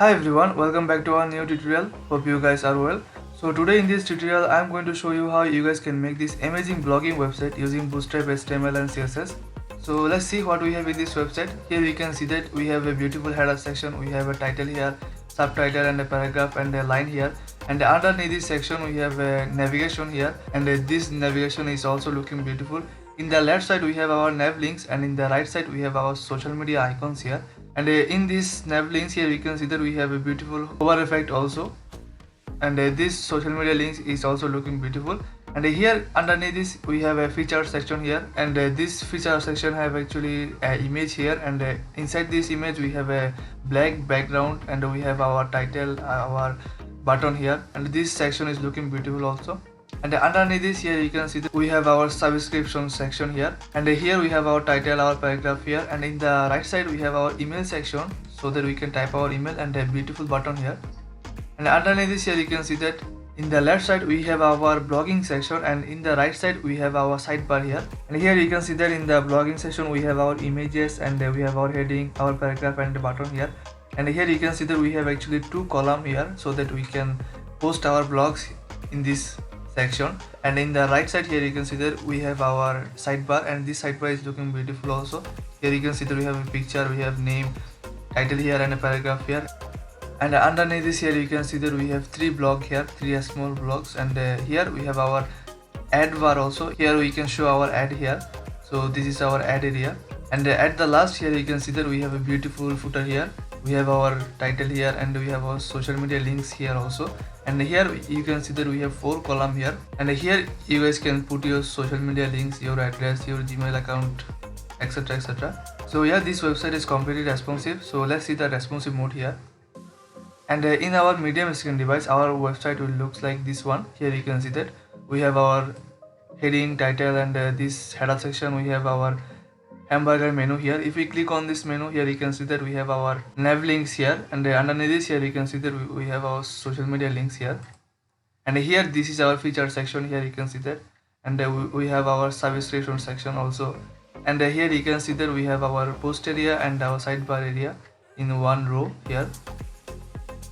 Hi everyone, welcome back to our new tutorial. Hope you guys are well. So today in this tutorial I am going to show you how you guys can make this amazing blogging website using Bootstrap, HTML and CSS. So let's see what we have in this website. Here you can see that we have a beautiful header section, we have a title here, subtitle and a paragraph and a line here, and underneath this section we have a navigation here, and this navigation is also looking beautiful. In the left side we have our nav links, and in the right side we have our social media icons here. And in this nav links here you can see that we have a beautiful hover effect also, and this social media links is also looking beautiful. And here underneath this we have a feature section here, and this feature section have actually an image here, and inside this image we have a black background, and we have our title, our button here, and this section is looking beautiful also. And underneath this here you can see that we have our subscription section here, and here we have our title, our paragraph here, and in the right side we have our email section so that we can type our email, and a beautiful button here. And underneath this here you can see that in the left side we have our blogging section, and in the right side we have our sidebar here. And here you can see that in the blogging section we have our images, and we have our heading, our paragraph and the button here. And here you can see that we have actually two columns here so that we can post our blogs in this section. And in the right side here you can see that we have our sidebar, and this sidebar is looking beautiful also. Here you can see that we have a picture, we have name, title here and a paragraph here. And underneath this here you can see that we have three blogs here, three small blogs, and here we have our ad bar also. Here we can show our ad here, so this is our ad area. And at the last here you can see that we have a beautiful footer here, we have our title here, and we have our social media links here also. And here you can see that we have 4 columns here, and here you guys can put your social media links, your address, your Gmail account, etc, etc. So yeah, this website is completely responsive. So let's see the responsive mode here. And in our medium screen device our website will looks like this one. Here you can see that we have our heading, title, and this header section we have our hamburger menu here. If we click on this menu here you can see that we have our nav links here, and underneath this here you can see that we have our social media links here. And here this is our feature section, here you can see that, and we have our subscription section also. And here you can see that we have our post area and our sidebar area in one row here.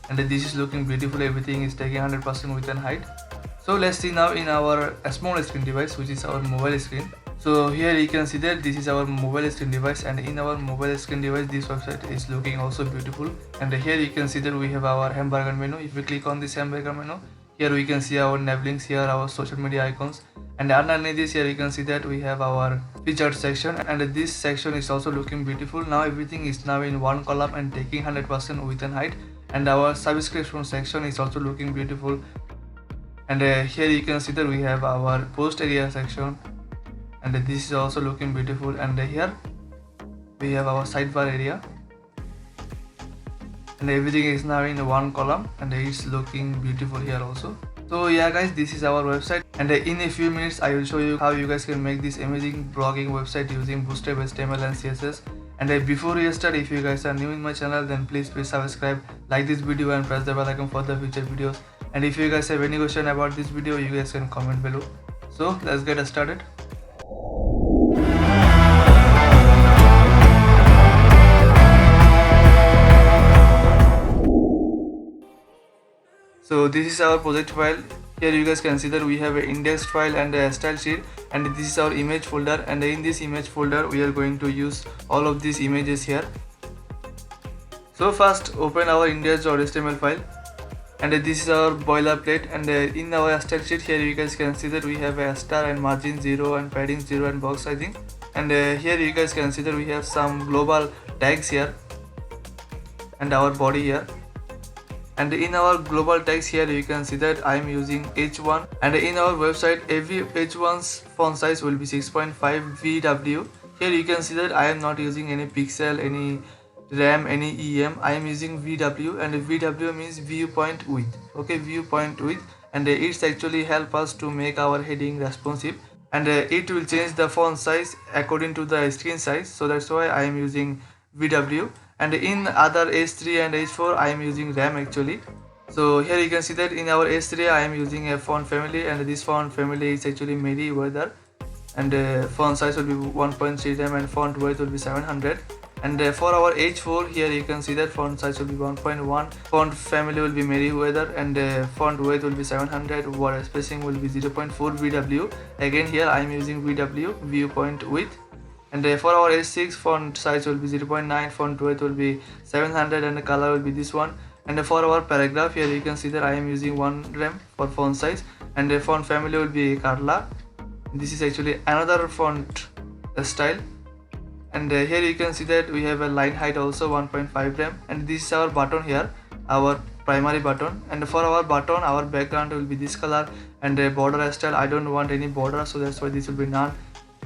And this is looking beautiful, everything is taking 100% width and height. So let's see now in our small screen device, which is our mobile screen. So here you can see that this is our mobile screen device, and in our mobile screen device this website is looking also beautiful. And here you can see that we have our hamburger menu. If we click on this hamburger menu, here we can see our nav links here, our social media icons, and underneath this here you can see that we have our featured section, and this section is also looking beautiful. Now everything is now in one column and taking 100% width and height. And our subscription section is also looking beautiful. And here you can see that we have our post area section, and this is also looking beautiful. And here we have our sidebar area, and everything is now in one column, and it's looking beautiful here also. So yeah guys, this is our website, and in a few minutes I will show you how you guys can make this amazing blogging website using Bootstrap, HTML and CSS. And before we start, if you guys are new in my channel, then please subscribe, like this video and press the bell icon for the future videos. And if you guys have any question about this video, you guys can comment below. So let's get started. So this is our project file. Here you guys can see that we have an index file and a style sheet, and this is our image folder. And in this image folder we are going to use all of these images here. So first open our index.html file, and this is our boilerplate. And in our style sheet here you guys can see that we have a star and margin 0 and padding 0 and box sizing. And here you guys can see that we have some global tags here and our body here. And in our global tags here you can see that I am using H1, and in our website every H1's font size will be 6.5 VW. Here you can see that I am not using any pixel, any RAM, any EM. I am using VW, and VW means viewpoint width. Okay, viewpoint width, and it's actually help us to make our heading responsive, and it will change the font size according to the screen size. So that's why I am using VW. And in other H3 and H4 I am using RAM actually. So here you can see that in our H3 I am using a font family, and this font family is actually Meriwether, and font size will be 1.3 and font weight will be 700. And for our H4 here you can see that font size will be 1.1, font family will be Merryweather, and font width will be 700, word spacing will be 0.4 VW. Again here I am using VW, viewpoint width. And for our H6 font size will be 0.9, font width will be 700, and the color will be this one. And for our paragraph here you can see that I am using 1 rem for font size, and the font family will be Carla. This is actually another font style. And here you can see that we have a line height also 1.5 rem, and this is our button here, our primary button. And for our button, our background will be this color, and the border style I don't want any border, so that's why this will be none.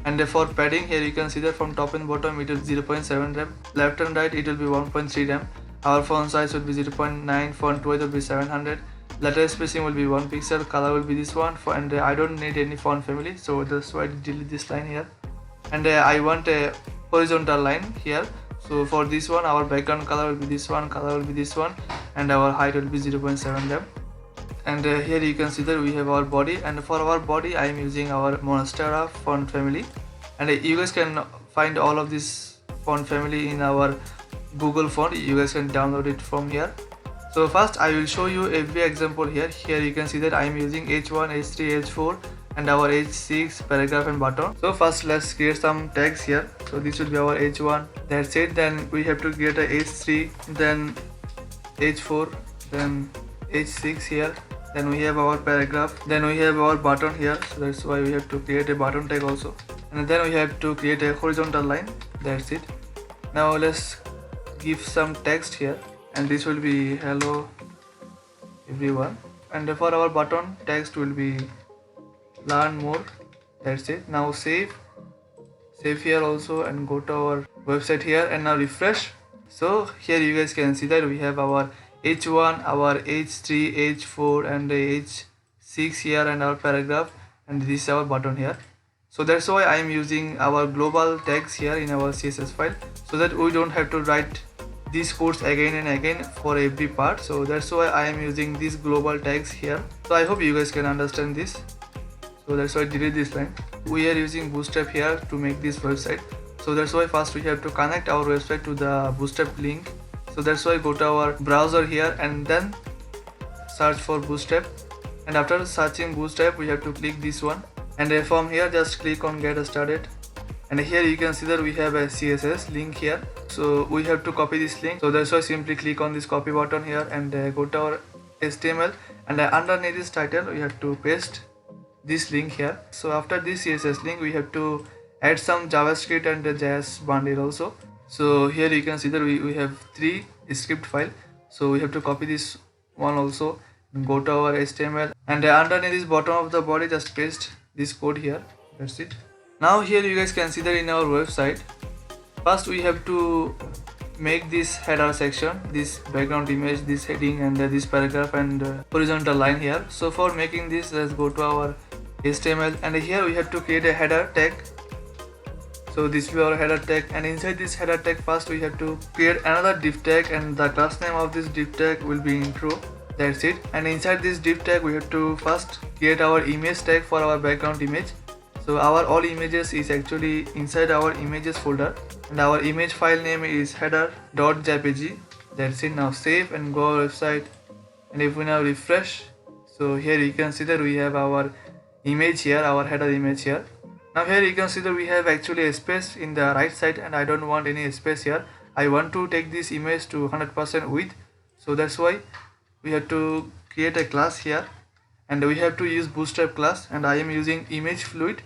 And for padding here you can see that from top and bottom it is 0.7 rem, left and right it will be 1.3 rem. Our font size will be 0.9, font width will be 700, letter spacing will be 1 pixel, color will be this one, and I don't need any font family, so that's why I delete this line here. And I want a horizontal line here, so for this one our background color will be this one, color will be this one, and our height will be 0.7 rem. And here you can see that we have our body, and for our body I am using our Monstera font family, and you guys can find all of this font family in our Google font. You guys can download it from here. So first I will show you every example here. Here you can see that I am using H1, H3, H4 and our H6 paragraph and button. So first let's create some tags here. So this will be our H1, that's it. Then we have to create a H3, then H4, then H6 here, then we have our paragraph, then we have our button here, so that's why we have to create a button tag also, and then we have to create a horizontal line, that's it. Now let's give some text here, and this will be hello everyone. And for our button, text will be learn more, that's it. Now save here also, and go to our website here, and now refresh. So here you guys can see that we have our H1, our H3, H4 and H6 here, and our paragraph, and this is our button here. So that's why I am using our global tags here in our CSS file, so that we don't have to write these codes again and again for every part. So that's why I am using these global tags here. So I hope you guys can understand this. So that's why I delete this line. We are using Bootstrap here to make this website. So that's why first we have to connect our website to the Bootstrap link. So that's why go to our browser here and then search for Bootstrap, and after searching Bootstrap we have to click this one, and from here just click on get started. And here you can see that we have a CSS link here, so we have to copy this link. So that's why simply click on this copy button here, and go to our HTML, and underneath this title we have to paste this link here. So after this CSS link we have to add some JavaScript and the JS bundle also. So here you can see that we have 3 script file, so we have to copy this one also, and go to our HTML, and underneath this bottom of the body just paste this code here, that's it. Now here you guys can see that in our website, first we have to make this header section, this background image, this heading, and this paragraph and horizontal line here. So for making this, let's go to our HTML, and here we have to create a header tag. So this will be our header tag, and inside this header tag first we have to create another div tag, and the class name of this div tag will be intro, that's it. And inside this div tag we have to first create our image tag for our background image. So our all images is actually inside our images folder, and our image file name is header.jpg, that's it. Now save and go our website, and if we now refresh, so here you can see that we have our image here, our header image here. Now here you can see that we have actually a space in the right side, and I don't want any space here. I want to take this image to 100% width, so that's why we have to create a class here, and we have to use Bootstrap class, and I am using image fluid.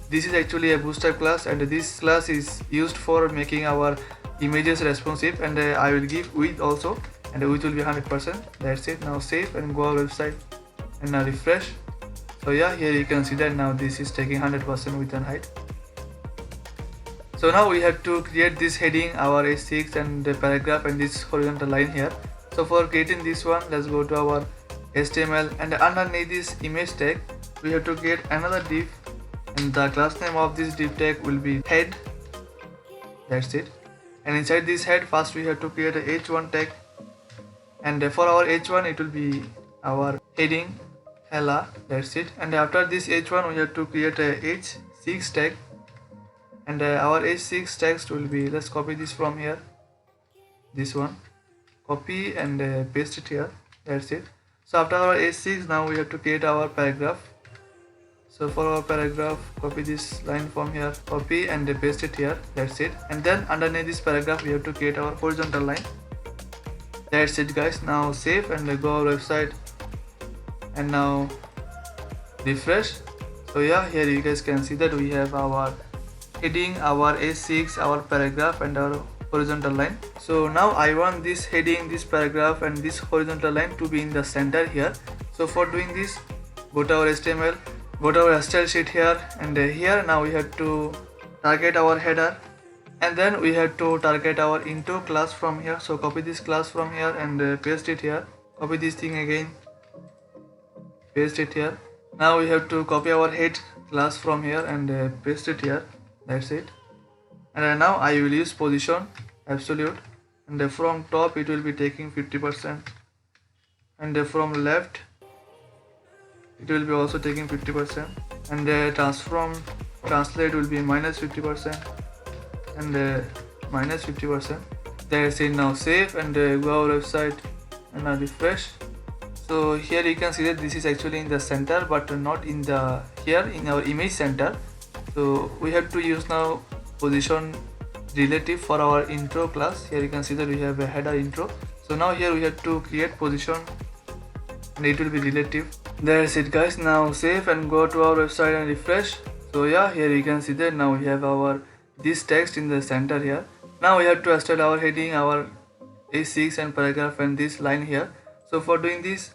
This is actually a Bootstrap class, and this class is used for making our images responsive, and I will give width also, and the width will be 100%, that's it. Now save and go our website, and now refresh. So yeah, here you can see that now this is taking 100% width and height. So now we have to create this heading, our H6 and the paragraph, and this horizontal line here. So for creating this one, let's go to our HTML, and underneath this image tag we have to create another div, and the class name of this div tag will be head, that's it. And inside this head first we have to create a h1 tag, and for our h1 it will be our heading hella, that's it. And after this h1 we have to create a h6 tag, and our h6 text will be, let's copy this from here, this one, copy and paste it here. That's it. So after our h6, now we have to create our paragraph. So for our paragraph, copy this line from here, copy and paste it here. That's it. And then underneath this paragraph, we have to create our horizontal line. That's it, guys. Now save and go our website, and now refresh. So yeah, here you guys can see that we have our heading, our h6, our paragraph, and our horizontal line. So now I want this heading, this paragraph, and this horizontal line to be in the center here. So for doing this, go to our HTML, go to our style sheet here, and here now we have to target our header, and then we have to target our intro class from here. So copy this class from here and paste it here. Copy this thing again, paste it here. Now we have to copy our head class from here and paste it here. That's it. And now I will use position absolute, and from top it will be taking 50%, and from left it will be also taking 50%, and translate will be minus 50% and minus 50%. That's it. Now save and go our website and now refresh. So here you can see that this is actually in the center, but not in the here in our image center. So we have to use now position relative for our intro class. Here you can see that we have a header intro. So now here we have to create position and it will be relative. That's it, guys. Now save and go to our website and refresh. So yeah, here you can see that now we have our this text in the center here. Now we have to extract our heading, our h6 and paragraph, and this line here. So for doing this,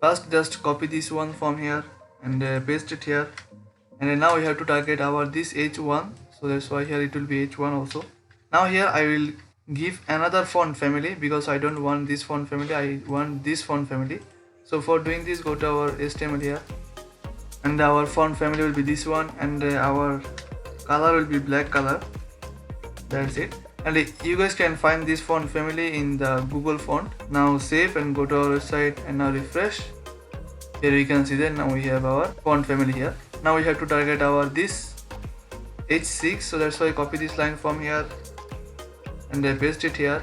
first just copy this one from here and paste it here, and now we have to target our this h1. So that's why here it will be h1 also. Now here I will give another font family because I don't want this font family, I want this font family. So for doing this, go to our HTML here, and our font family will be this one, and our color will be black color. That's it. And you guys can find this font family in the Google font. Now save and go to our website and now refresh. Here you can see that now we have our font family here. Now we have to target our this h6. So that's why I copy this line from here and I paste it here,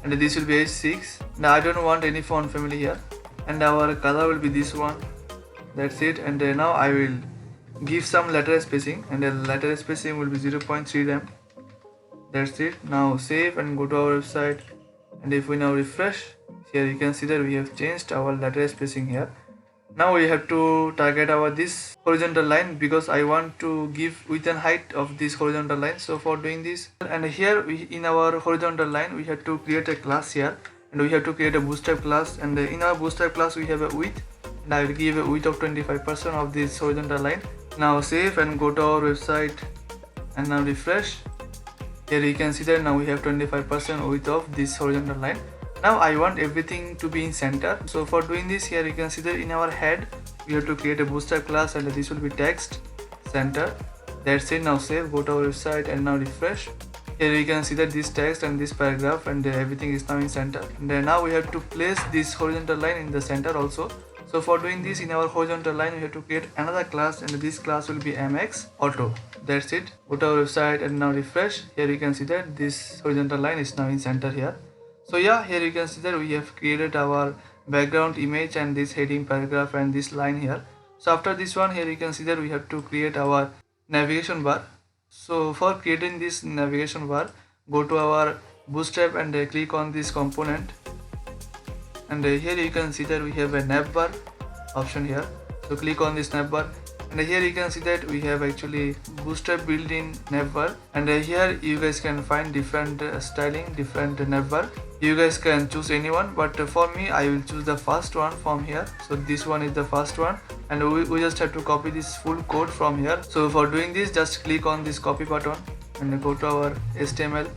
and this will be h6. Now I don't want any font family here, and our color will be this one. That's it. And now I will give some letter spacing, and the letter spacing will be 0.3 rem. That's it. Now save and go to our website, and if we now refresh, here you can see that we have changed our letter spacing here. Now we have to target our this horizontal line because I want to give width and height of this horizontal line. So for doing this, and here in our horizontal line we have to create a class here, and we have to create a bootstrap class, and in our bootstrap class we have a width, and I will give a width of 25% of this horizontal line. Now save and go to our website and now refresh. Here you can see that now we have 25% width of this horizontal line. Now I want everything to be in center. So for doing this, here you can see that in our head we have to create a bootstrap class, and this will be text center. That's it. Now save, go to our website and now refresh. Here you can see that this text and this paragraph and everything is now in center. And now we have to place this horizontal line in the center also. So for doing this, in our horizontal line we have to create another class, and this class will be mx auto. That's it. Go to our website and now refresh. Here you can see that this horizontal line is now in center here. So yeah, here you can see that we have created our background image and this heading, paragraph, and this line here. So after this one, here you can see that we have to create our navigation bar. So for creating this navigation bar, go to our Bootstrap and click on this component, and here you can see that we have a navbar option here. So click on this navbar, and here you can see that we have actually Bootstrap built-in navbar, and here you guys can find different styling, different navbar. You guys can choose anyone, but for me I will choose the first one from here. So this one is the first one, and we just have to copy this full code from here. So for doing this, just click on this copy button and go to our HTML,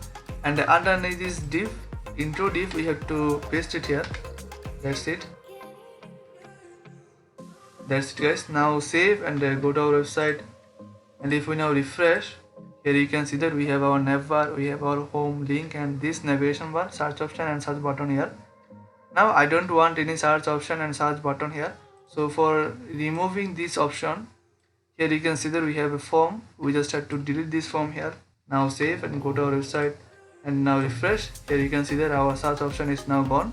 and underneath this div, intro div, we have to paste it here. That's it. That's it, guys. Now save and go to our website, and if we now refresh, here you can see that we have our navbar, we have our home link, and this navigation bar, search option, and search button here. Now I don't want any search option and search button here. So for removing this option, Here you can see that we have a form. We just have to delete this form here. Now save and go to our website and now refresh. Here you can see that our search option is now gone.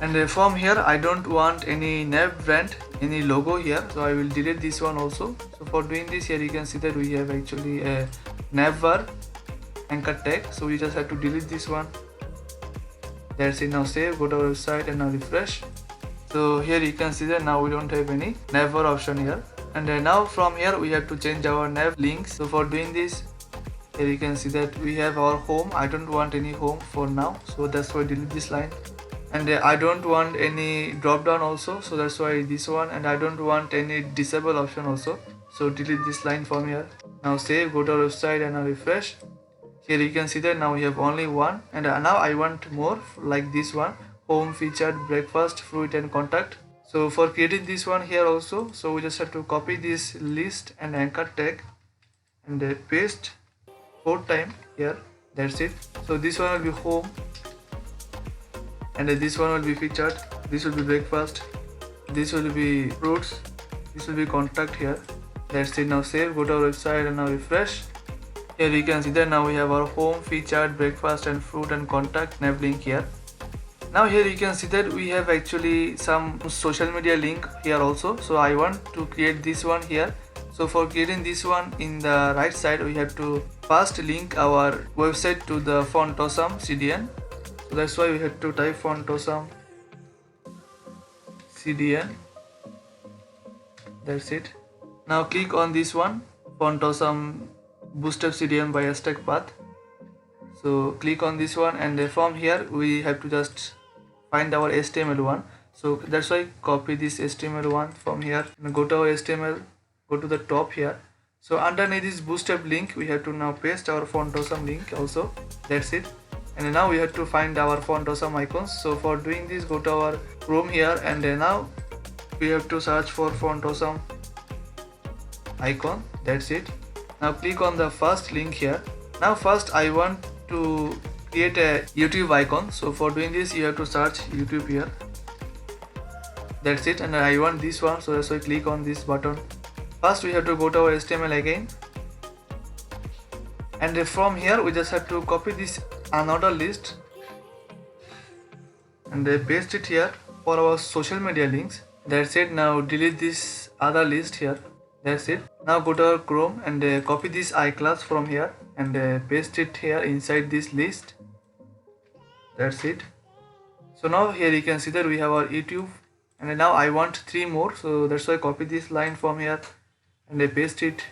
And from here I don't want any nav brand, any logo here, so I will delete this one also. So for doing this, here you can see that we have actually a navbar anchor tag, so we just have to delete this one. That's it. Now save, go to our website and now refresh. So here you can see that now we don't have any navbar option here. And now from here we have to change our nav links. So for doing this, here you can see that we have our home. I don't want any home for now, so that's why delete this line. And I don't want any drop down also, so that's why this one. And I don't want any disable option also, so delete this line from here. Now save, go to our website and now refresh. Here you can see that now we have only one, and now I want more like this one: home, featured, breakfast, fruit and contact. So for creating this one here also, so we just have to copy this list and anchor tag and paste 4 times here. That's it. So this one will be home, and this one will be featured, this will be breakfast, this will be fruits, this will be contact here. That's it. Now save, go to our website and now refresh. Here you can see that now we have our home, featured, breakfast and fruit and contact nav link here. Now here you can see that we have actually some social media link here also, so I want to create this one here. So for creating this one, in the right side we have to first link our website to the font awesome CDN. So that's why we have to type font awesome CDN. That's it. Now click on this one, font awesome Bootstrap CDN by hashtag path. So click on this one, and from here we have to just find our HTML1. So that's why copy this HTML1 from here and go to our HTML, go to the top here. So underneath this Bootstrap link we have to now paste our font awesome link also. That's it. And now we have to find our font awesome icons. So for doing this, go to our Chrome here, and now we have to search for font awesome icon. That's it. Now click on the first link here. Now first I want to create a YouTube icon. So for doing this, you have to search YouTube here. That's it. And I want this one, so that's why click on this button. First we have to go to our HTML again, and from here we just have to copy this another list and paste it here for our social media links. That's it. Now delete this other list here. That's it. Now go to our Chrome and copy this iClass from here and paste it here inside this list. That's it. So now here you can see that we have our YouTube, and now I want 3 more, so that's why copy this line from here and paste it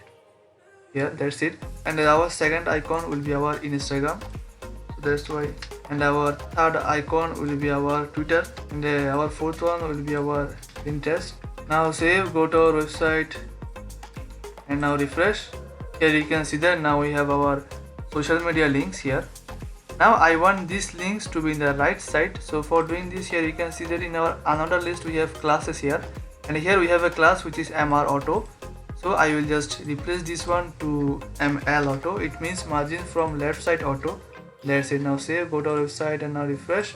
here. That's it. And our second icon will be our Instagram, so that's why. And our third icon will be our Twitter, and our fourth one will be our Pinterest. Now save, go to our website and now refresh. Here you can see that now we have our social media links here. Now I want these links to be in the right side, so for doing this, here you can see that in our another list we have classes here, and here we have a class which is MR Auto. So I will just replace this one to ML Auto. It means margin from left side auto. That's it. Now save, go to our website and now refresh.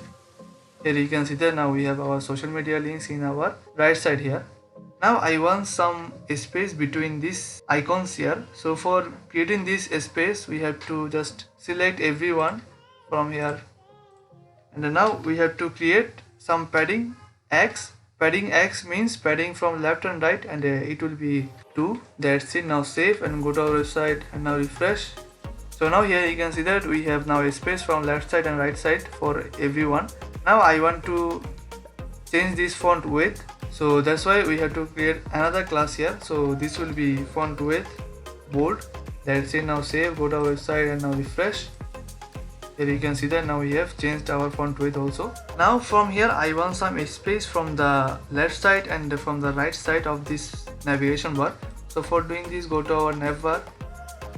Here you can see that now we have our social media links in our right side here. Now I want some space between these icons here. So for creating this space, we have to just select everyone from here, and now we have to create some padding X. Padding X means padding from left and right, and it will be 2. That's it. Now save and go to our website and now refresh. So now here you can see that we have now a space from left side and right side for everyone. Now I want to change this font width, so that's why we have to create another class here. So this will be font width bold. That's it. Now save, go to our website and now refresh. Here you can see that now we have changed our font width also. Now from here I want some space from the left side and from the right side of this navigation bar. So for doing this, go to our navbar.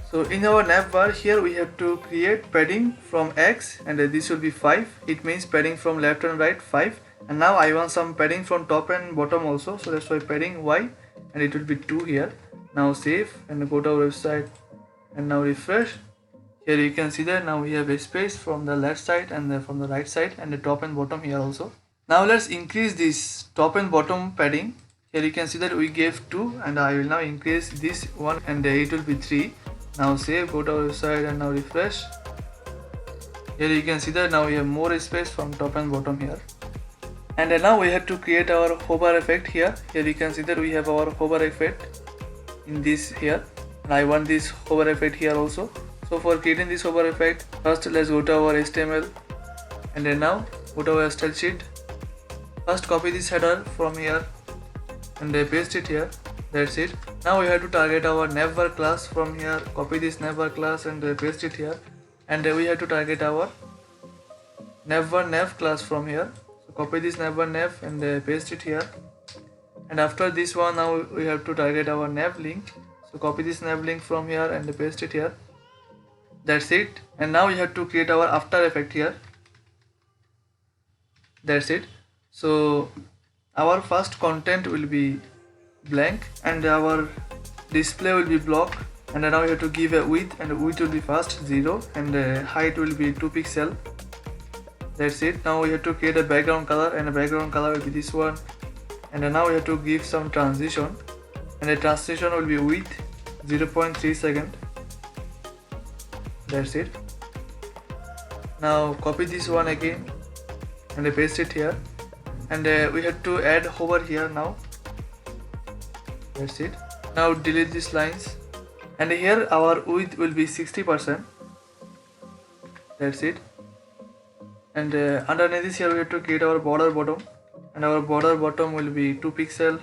So in our navbar here we have to create padding from X, and this will be 5. It means padding from left and right 5. And now I want some padding from top and bottom also, so that's why padding Y, and it will be 2 here. Now save and go to our website and now refresh. Here you can see that now we have a space from the left side and from the right side, and the top and bottom here also. Now let's increase this top and bottom padding. Here you can see that we gave 2 and I will now increase this one and it will be 3. Now save, go to our website and now refresh. Here you can see that now we have more space from top and bottom here. And now we have to create our hover effect here. Here you can see that we have our hover effect in this here. And I want this hover effect here also. So for creating this hover effect, first let's go to our HTML and then now go to our style sheet. First copy this header from here and paste it here. That's it. Now we have to target our navbar class from here. Copy this navbar class and paste it here. And we have to target our navbar nav class from here. So copy this navbar nav and paste it here. And after this one, now we have to target our nav link. So copy this nav link from here and paste it here. That's it. And now we have to create our after effect here. That's it. So our first content will be blank and our display will be block, and now we have to give a width, and width will be first 0 and height will be 2 pixel. That's it. Now we have to create a background color, and the background color will be this one, and now we have to give some transition, and the transition will be width 0.3 second. That's it. Now copy this one again and paste it here, and we have to add hover here now. That's it. Now delete these lines, and here our width will be 60%. That's it. And underneath this here we have to create our border bottom, and our border bottom will be 2 pixel.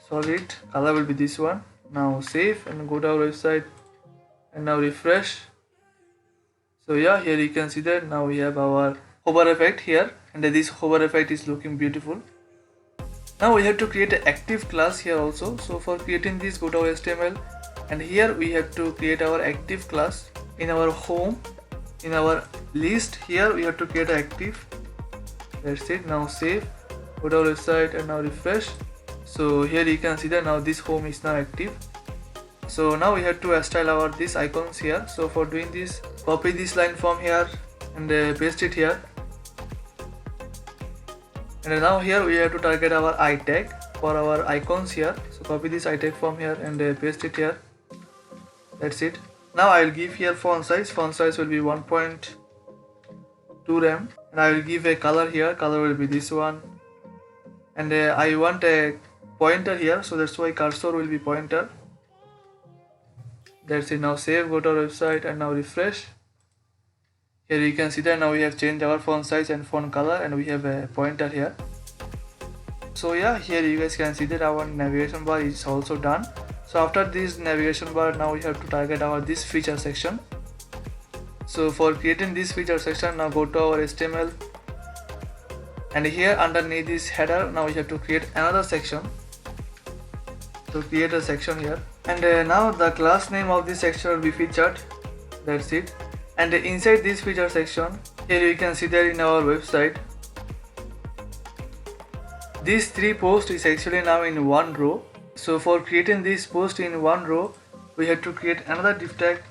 Solid color will be this one. Now save and go to our website and now refresh. So yeah, here you can see that now we have our hover effect here, and this hover effect is looking beautiful. Now we have to create an active class here also. So for creating this, go to our HTML, and here we have to create our active class. In our home, in our list, here we have to create an active. That's it. Now save, go to our website and now refresh. So here you can see that now this home is now active. So now we have to style our these icons here. So for doing this, copy this line from here and paste it here. And now here we have to target our I tag for our icons here. So copy this I tag from here and paste it here. That's it. Now I will give here font size. Font size will be 1.2 rem, and I will give a color here. Color will be this one, and I want a pointer here, so that's why cursor will be pointer. That's it. Now save, go to our website and now refresh. Here you can see that now we have changed our font size and font color, and we have a pointer here. So yeah, here you guys can see that our navigation bar is also done. So after this navigation bar, now we have to target our this feature section. So for creating this feature section, now go to our HTML, and here underneath this header, now we have to create another section. So create a section here, and now the class name of this section will be featured. That's it. And inside this feature section, here you can see that in our website, these 3 posts is actually now in one row. So for creating this post in one row, we have to create another div tag,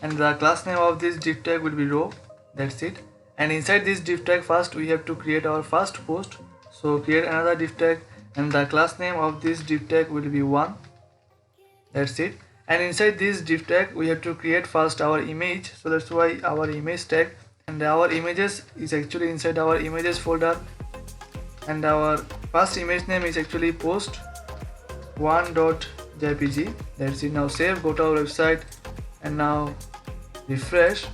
and the class name of this div tag will be row. That's it. And inside this div tag, first we have to create our first post. So create another div tag, and the class name of this div tag will be 1. That's it. And inside this div tag, we have to create first our image. So that's why our image tag, and our images is actually inside our images folder, and our first image name is actually post 1.jpg. That's it. Now save, go to our website and now refresh.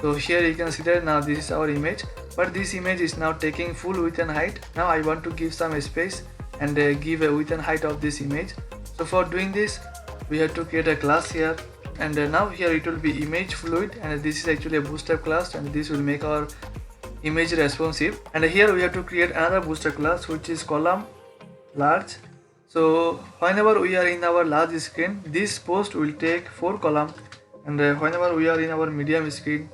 So here you can see that now this is our image, but this image is now taking full width and height. Now I want to give some space and give a width and height of this image. So for doing this, we have to create a class here, and now here it will be image fluid, and this is actually a Bootstrap class, and this will make our image responsive. And here we have to create another Bootstrap class which is column large. So whenever we are in our large screen, this post will take 4 columns, and whenever we are in our medium screen,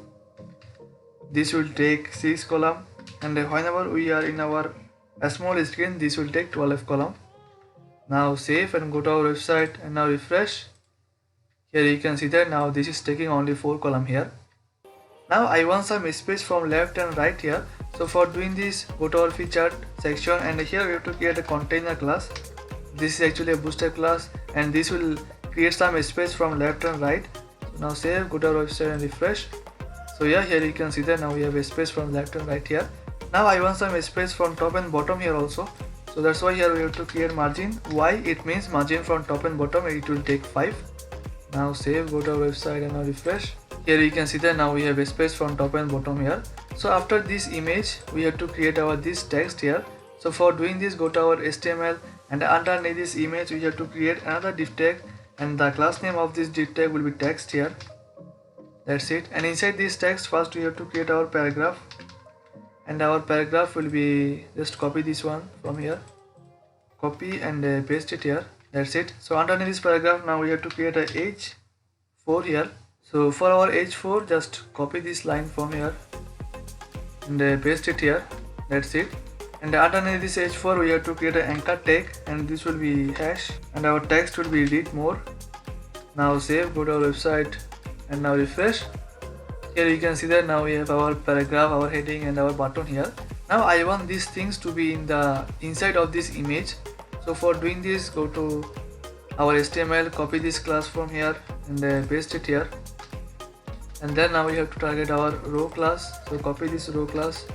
this will take 6 columns, and whenever we are in our small screen, this will take 12 columns. Now save and go to our website and now refresh. Here you can see that now this is taking only 4 columns here. Now I want some space from left and right here. So for doing this, go to our featured section, and here we have to create a container class. This is actually a Bootstrap class, and this will create some space from left and right. So now save, go to our website and refresh. So yeah, here you can see that now we have a space from left and right here. Now I want some space from top and bottom here also. So that's why here we have to create margin. Why? It means margin from top and bottom, it will take 5. Now save, go to our website and now refresh. Here you can see that now we have a space from top and bottom here. So after this image, we have to create our this text here. So for doing this, go to our HTML, and underneath this image we have to create another div tag, and the class name of this div tag will be text here. That's it. And inside this text, first we have to create our paragraph, and our paragraph will be, just copy this one from here, copy and paste it here. That's it. So underneath this paragraph, now we have to create a h4 here. So for our h4, just copy this line from here and paste it here. That's it. And underneath this h4, we have to create an anchor tag, and this will be hash, and our text will be read more. Now save, go to our website and now refresh. Here you can see that now we have our paragraph, our heading and our button here. Now I want these things to be in the inside of this image. So for doing this, go to our HTML, copy this class from here and paste it here. And then now we have to target our row class. So copy this row class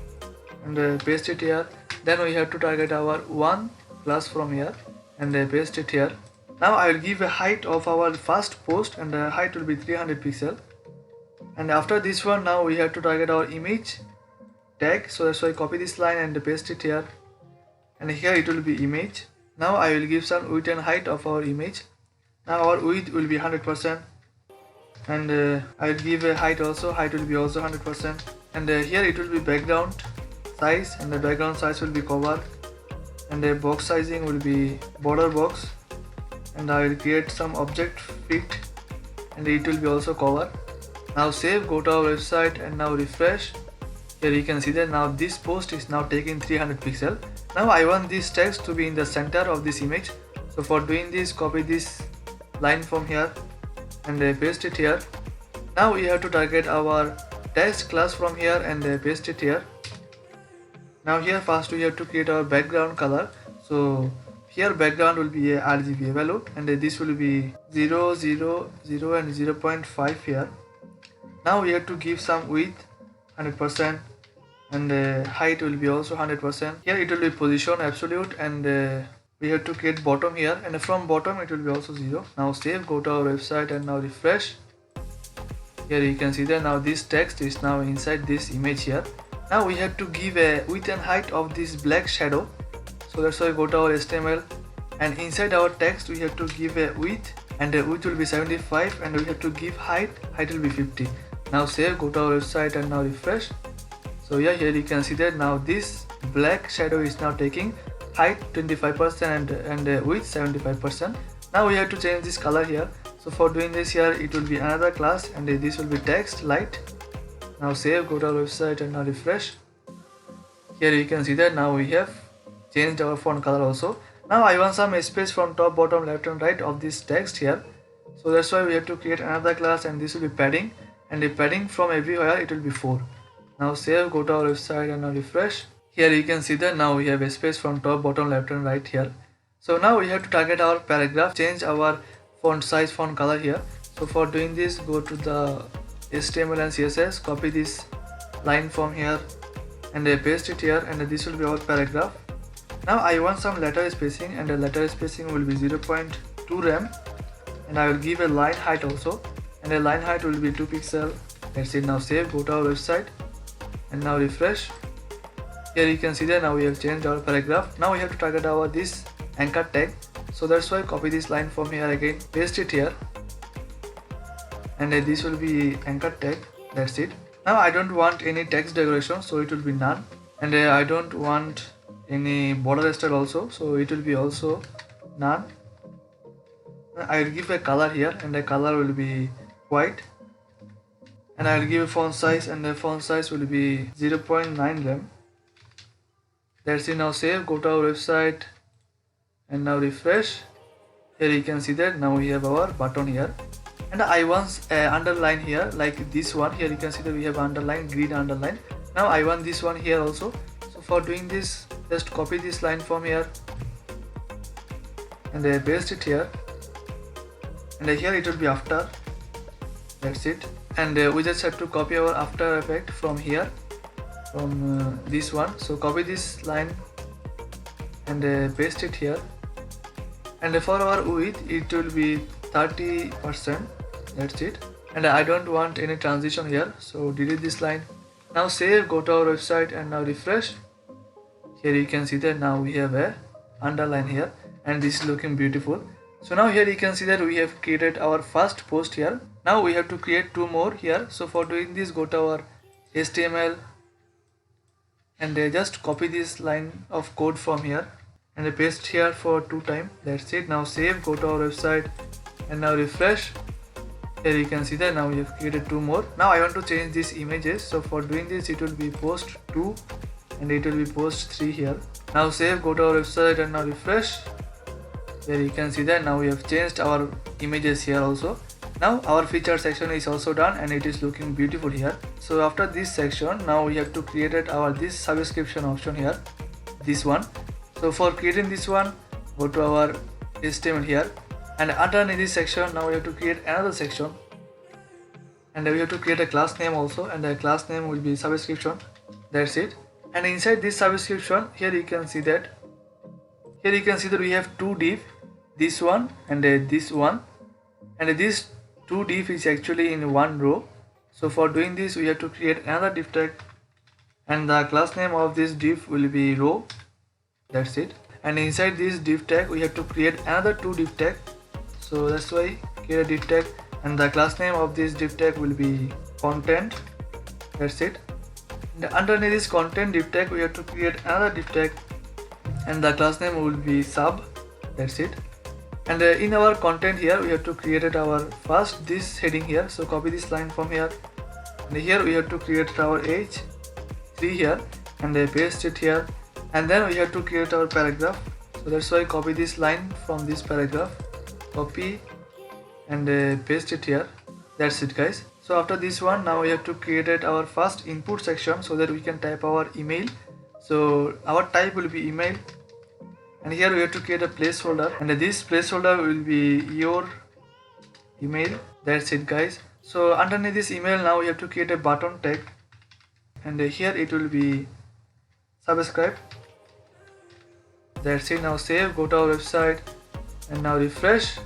and paste it here. Then we have to target our one class from here and paste it here. Now I will give a height of our first post, and the height will be 300 pixel. And after this one, now we have to target our image tag. So that's why I copy this line and paste it here, and here it will be image. Now I will give some width and height of our image. Now our width will be 100%, and I will give a height also. Height will be also 100%, and here it will be background size, and the background size will be cover, and the box sizing will be border box, and I will create some object fit, and it will be also cover. Now save, go to our website and now refresh. Here you can see that now this post is now taking 300 pixel. Now I want this text to be in the center of this image. So for doing this, copy this line from here and paste it here. Now we have to target our text class from here and paste it here. Now here first we have to create our background color. So here background will be a RGB value, and this will be 0, 0, 0 and 0.5 here. Now we have to give some width 100%, and height will be also 100%. Here it will be position absolute, and we have to create bottom here, and from bottom it will be also 0. Now save, go to our website and now refresh. Here you can see that now this text is now inside this image here. Now we have to give a width and height of this black shadow. So that's why go to our HTML, and inside our text we have to give a width, and the width will be 75, and we have to give height will be 50. Now save, go to our website and now refresh. So yeah, here you can see that now this black shadow is now taking height 25% and width 75%. Now we have to change this color here. So for doing this, here it will be another class, and this will be text light. Now save, go to our website and now refresh. Here you can see that now we have changed our font color also. Now I want some space from top, bottom, left and right of this text here. So that's why we have to create another class, and this will be padding, and the padding from everywhere it will be 4. Now save, go to our website and now refresh. Here you can see that now we have a space from top, bottom, left and right here. So now we have to target our paragraph, change our font size, font color here. So for doing this, go to the HTML and CSS, copy this line from here and paste it here, and this will be our paragraph. Now I want some letter spacing, and the letter spacing will be 0.2 rem, and I will give a line height also, and the line height will be 2 pixel. That's it. Now save, go to our website and now refresh. Here you can see that now we have changed our paragraph. Now we have to target our this anchor tag. So that's why copy this line from here again, paste it here, and this will be anchor tag. That's it. Now I don't want any text decoration, so it will be none, and I don't want any border style also, so it will be also none. I will give a color here, and the color will be white, and I will give a font size, and the font size will be 0.9 rem. That's it. Now save, go to our website and now refresh. Here you can see that now we have our button here, and I want underline here like this one. Here you can see that we have underline, green underline. Now I want this one here also. So for doing this, just copy this line from here and paste it here, and here it will be after. That's it. And we just have to copy our after effect from here, from this one. So copy this line and paste it here, and for our width it will be 30%. That's it. And I don't want any transition here, so delete this line. Now save, go to our website and now refresh. Here you can see that now we have a underline here and this is looking beautiful. So now here you can see that we have created our first post here. Now we have to create two more here. So for doing this, go to our HTML and just copy this line of code from here and paste here for 2 times. That's it. Now save, go to our website and now refresh. Here you can see that now we have created 2 more. Now I want to change these images. So for doing this, it will be post 2 and it will be post 3 here. Now save, go to our website and now refresh. Here you can see that now we have changed our images here also. Now our feature section is also done and it is looking beautiful here. So after this section, now we have to create our this subscription option here, this one. So for creating this one, go to our HTML here, and underneath this section now we have to create another section, and we have to create a class name also, and the class name will be subscription. That's it. And inside this subscription, here you can see that we have 2 div, this one and this one, and this 2 div is actually in 1 row. So for doing this, we have to create another div tag, and the class name of this div will be row. That's it. And inside this div tag, we have to create another 2 div tag. So that's why create a div tag, and the class name of this div tag will be content. That's it. And underneath this content div tag, we have to create another div tag, and the class name will be sub. That's it. And in our content here, we have to create our first this heading here. So copy this line from here, and here we have to create our h3 here and paste it here, and then we have to create our paragraph. So that's why copy this line from this paragraph, copy and paste it here. That's it, guys. So after this one, now we have to create our first input section so that we can type our email. So our type will be email, and here we have to create a placeholder, and this placeholder will be your email. That's it, guys. So underneath this email, now we have to create a button tag, and here it will be subscribe. That's it. Now save, go to our website and now refresh.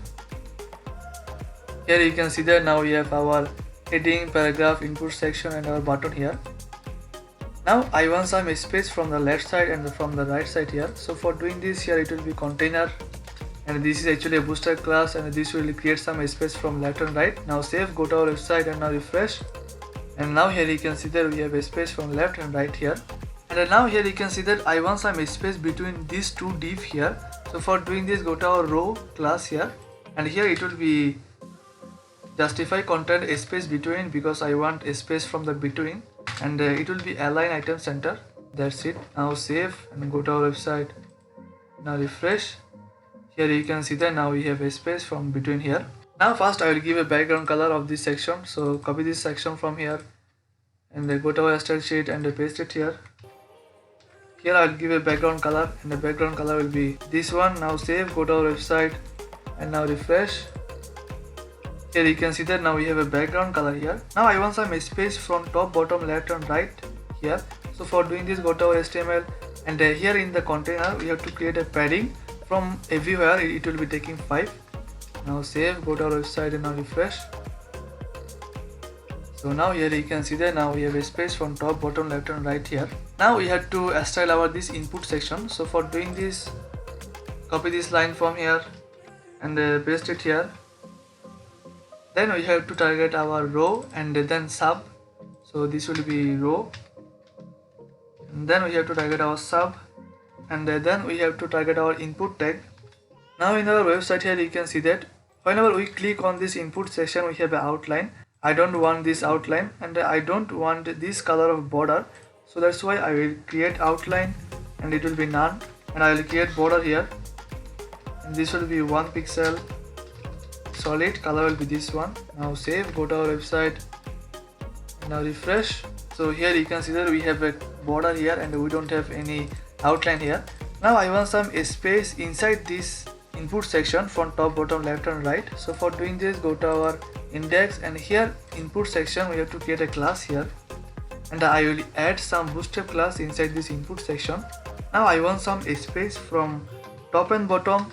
Here you can see that now we have our heading, paragraph, input section and our button here. Now I want some space from the left side and from the right side here. So for doing this, here it will be container, and this is actually a Bootstrap class, and this will create some space from left and right. Now save, go to our website and now refresh, and now here you can see that we have a space from left and right here. And now here you can see that I want some space between these 2 div here. So for doing this, go to our row class here, and here it will be justify content space between, because I want a space from the between, and it will be align item center. That's it. Now save and go to our website. Now refresh. Here you can see that now we have a space from between here. Now first I will give a background color of this section. So copy this section from here and go to our style sheet and paste it here. Here I will give a background color, and the background color will be this one. Now save, go to our website and now refresh. Here you can see that now we have a background color here. Now I want some space from top, bottom, left and right here. So for doing this, go to our HTML, and here in the container we have to create a padding from everywhere. It will be taking 5. Now save, go to our website and now refresh. So now here you can see that now we have a space from top, bottom, left and right here. Now we have to style our this input section. So for doing this, copy this line from here and paste it here. Then we have to target our row and then sub. So this will be row, and then we have to target our sub, and then we have to target our input tag. Now in our website here you can see that whenever we click on this input section, we have an outline. I don't want this outline, and I don't want this color of border. So that's why I will create outline, and it will be none, and I will create border here, and this will be 1 pixel. Solid color will be this one. Now save, go to our website, now refresh. So here you can see that we have a border here and we don't have any outline here. Now I want some space inside this input section from top, bottom, left and right. So for doing this, go to our index and here input section we have to create a class here, and I will add some Bootstrap class inside this input section. Now I want some space from top and bottom,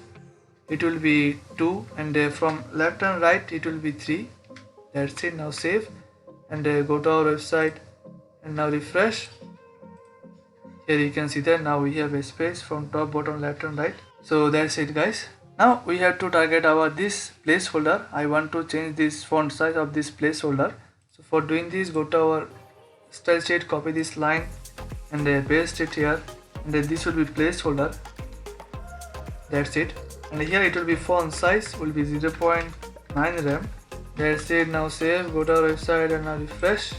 it will be 2, and from left and right it will be 3. That's it. Now save and go to our website and now refresh. Here you can see that now we have a space from top, bottom, left and right. So that's it guys. Now we have to target our this placeholder. I want to change this font size of this placeholder. So for doing this, go to our style sheet, copy this line and paste it here, and this will be placeholder. That's it. And here it will be font size will be 0.9 rem. That's it. Now save, go to our website and now refresh.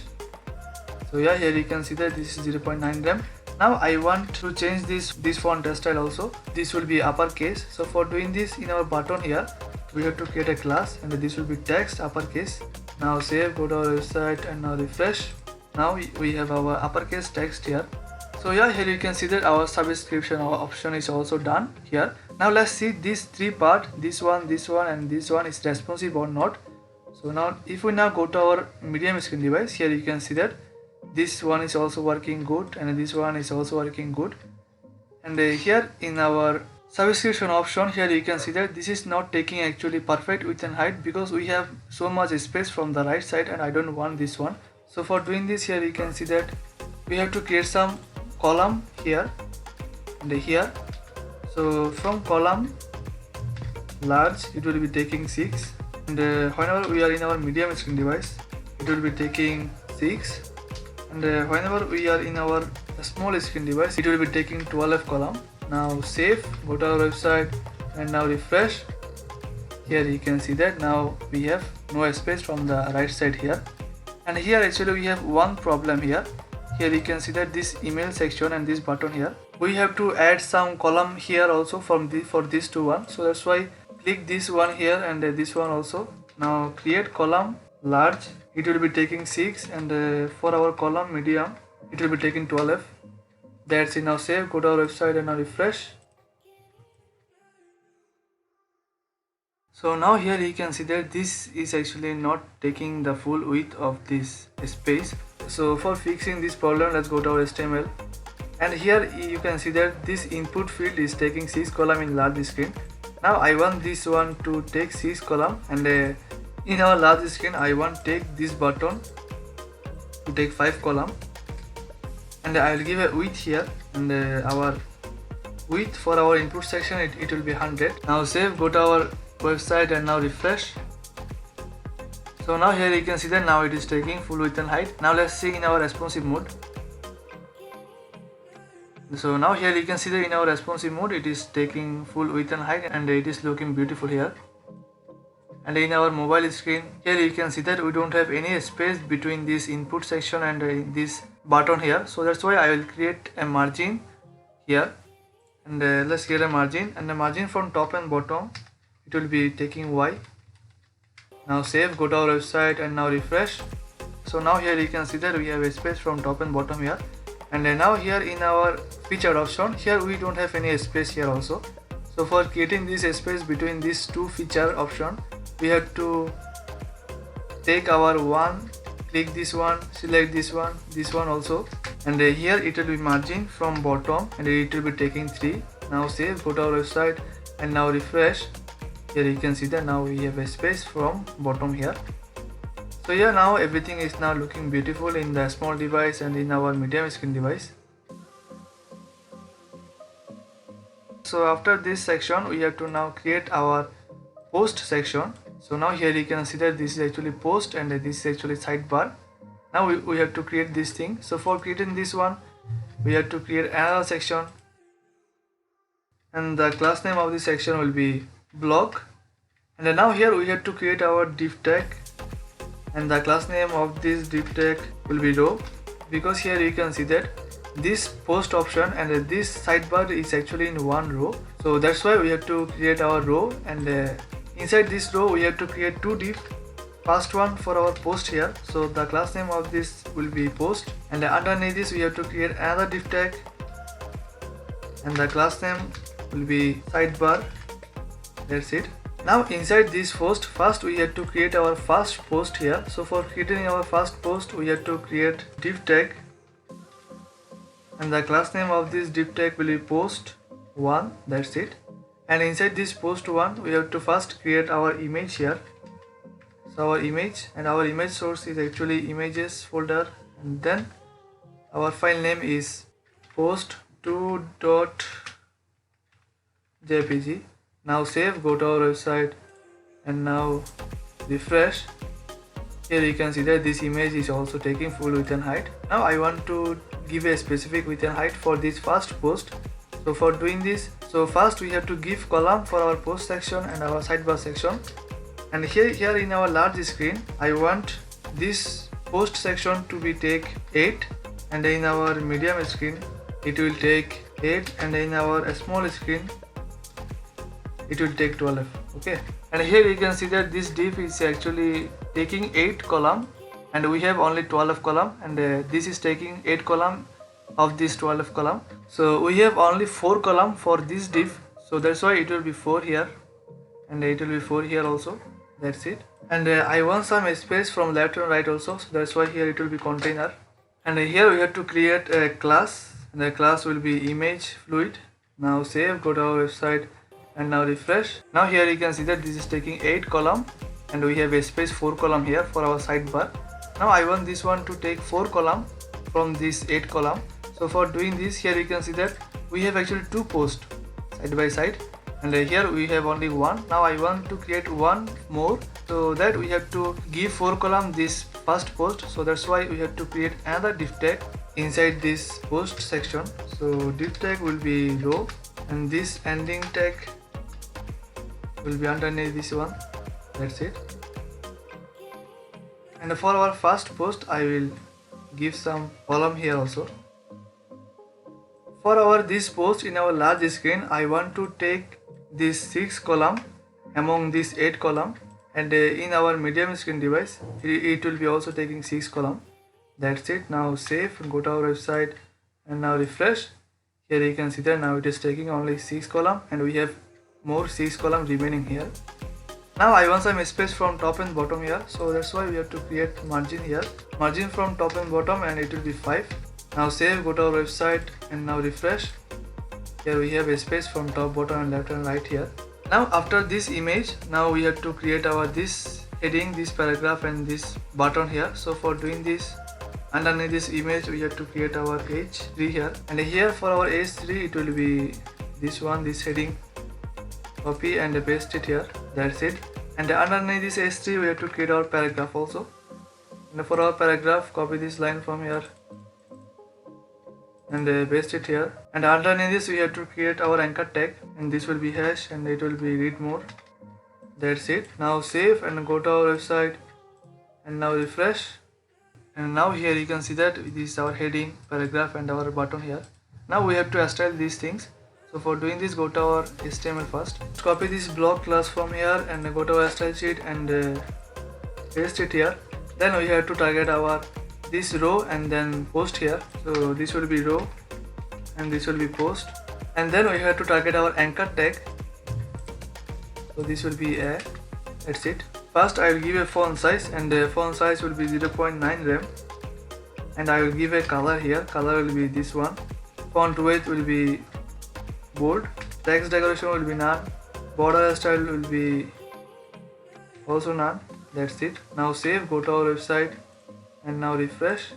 So yeah, here you can see that this is 0.9 rem. Now I want to change this font style also. This will be uppercase. So for doing this, in our button here we have to create a class and this will be text uppercase. Now save, go to our website and now refresh. Now we have our uppercase text here. So yeah, here you can see that our subscription, our option is also done here. Now let's see these three parts, this one and this one is responsive or not. So now if we now go to our medium screen device, here you can see that this one is also working good and this one is also working good. And here in our subscription option, here you can see that this is not taking actually perfect width and height because we have so much space from the right side and I don't want this one. So for doing this, here you can see that we have to create some column here and here. So from column large it will be taking 6, and whenever we are in our medium screen device it will be taking 6, and whenever we are in our small screen device it will be taking 12 column. Now save, go to our website and now refresh. Here you can see that now we have no space from the right side here. And here actually we have one problem here. Here you can see that this email section and this button here, we have to add some column here also for these two ones. So that's why click this one here and this one also. Now create column large, it will be taking 6, and for our column medium it will be taking 12. That's it. Now save, go to our website and now refresh. So now here you can see that this is actually not taking the full width of this space. So for fixing this problem, let's go to our HTML, and here you can see that this input field is taking 6 column in large screen. Now I want this one to take 6 column, and in our large screen I want take this button to take 5 column, and I will give a width here, and our width for our input section it will be 100. Now save, go to our website and now refresh. So now here you can see that now it is taking full width and height. Now let's see in our responsive mode. So now here you can see that in our responsive mode it is taking full width and height and it is looking beautiful here. And in our mobile screen, here you can see that we don't have any space between this input section and this button here. So that's why I will create a margin here, and let's get a margin, and the margin from top and bottom it will be taking Y. Now save, go to our website and now refresh. So now here you can see that we have a space from top and bottom here, and now here in our featured option, here we don't have any space here also. So for creating this space between these two feature option, we have to take our one, click this one, select this one also, and here it will be margin from bottom and it will be taking 3. Now save, go to our website and now refresh. Here you can see that now we have a space from bottom here. So yeah, now everything is now looking beautiful in the small device and in our medium screen device. So after this section we have to now create our post section. So now here you can see that this is actually post and this is actually sidebar. Now we have to create this thing. So for creating this one, we have to create another section, and the class name of this section will be blog. And now here we have to create our div tag, and the class name of this div tag will be row, because here you can see that this post option and this sidebar is actually in one row. So that's why we have to create our row, and inside this row we have to create two div. first one for our post here. So the class name of this will be post, and underneath this we have to create another div tag, and the class name will be sidebar. That's it. Now inside this post, first we have to create our first post here. So for creating our first post, we have to create div tag, and the class name of this div tag will be post1. That's it. And inside this post1, we have to first create our image here. So our image, and our image source is actually images folder, and then our file name is post2.jpg. Now save, go to our website, and now refresh. Here you can see that this image is also taking full width and height. Now I want to give a specific width and height for this first post. So for doing this, so first we have to give column for our post section and our sidebar section. And here in our large screen, I want this post section to be take 8, and in our medium screen it will take 8, and in our small screen it will take 12. Okay, and here you can see that this div is actually taking 8 column, and we have only 12 column, and this is taking 8 column of this 12 column. So we have only 4 column for this div, so that's why it will be 4 here, and it will be 4 here also. That's it. And I want some space from left and right also, so that's why here it will be container. And here we have to create a class, and the class will be image fluid. Now save, go to our website, and now refresh. Now here you can see that this is taking 8 column, and we have a space 4 column here for our sidebar. Now I want this one to take 4 column from this 8 column. So for doing this, here you can see that we have actually 2 posts side by side, and here we have only 1. Now I want to create one more, so that we have to give 4 column this first post. So that's why we have to create another div tag inside this post section. So div tag will be row, and this ending tag will be underneath this one. That's it. And for our first post, I will give some column here also. For our this post in our large screen, I want to take this 6 column among this 8 column, and in our medium screen device it will be also taking 6 column. That's it. Now save, go to our website, and now refresh. Here you can see that now it is taking only 6 column, and we have more 6 column remaining here. Now I want some space from top and bottom here, so that's why we have to create margin here. Margin from top and bottom, and it will be 5. Now save, go to our website, and now refresh. Here we have a space from top, bottom, and left and right here. Now after this image, now we have to create our this heading, this paragraph, and this button here. So for doing this, underneath this image we have to create our h3 here, and here for our h3 it will be this one, this heading. Copy and paste it here. That's it. And underneath this h3 we have to create our paragraph also. And for our paragraph, copy this line from here and paste it here. And underneath this we have to create our anchor tag, and this will be hash, and it will be read more. That's it. Now save and go to our website, and now refresh. And now here you can see that this is our heading, paragraph, and our button here. Now we have to style these things. So for doing this, go to our HTML first. Copy this block class from here and go to our style sheet and paste it here. Then we have to target our this row and then post here. So this will be row and this will be post. And then we have to target our anchor tag. So this will be a. That's it. First I will give a font size, and the font size will be 0.9 rem. And I will give a color here. Color will be this one. Font weight will be bold. Text decoration will be none. Border style will be also none. That's it. Now save, go to our website, and now refresh.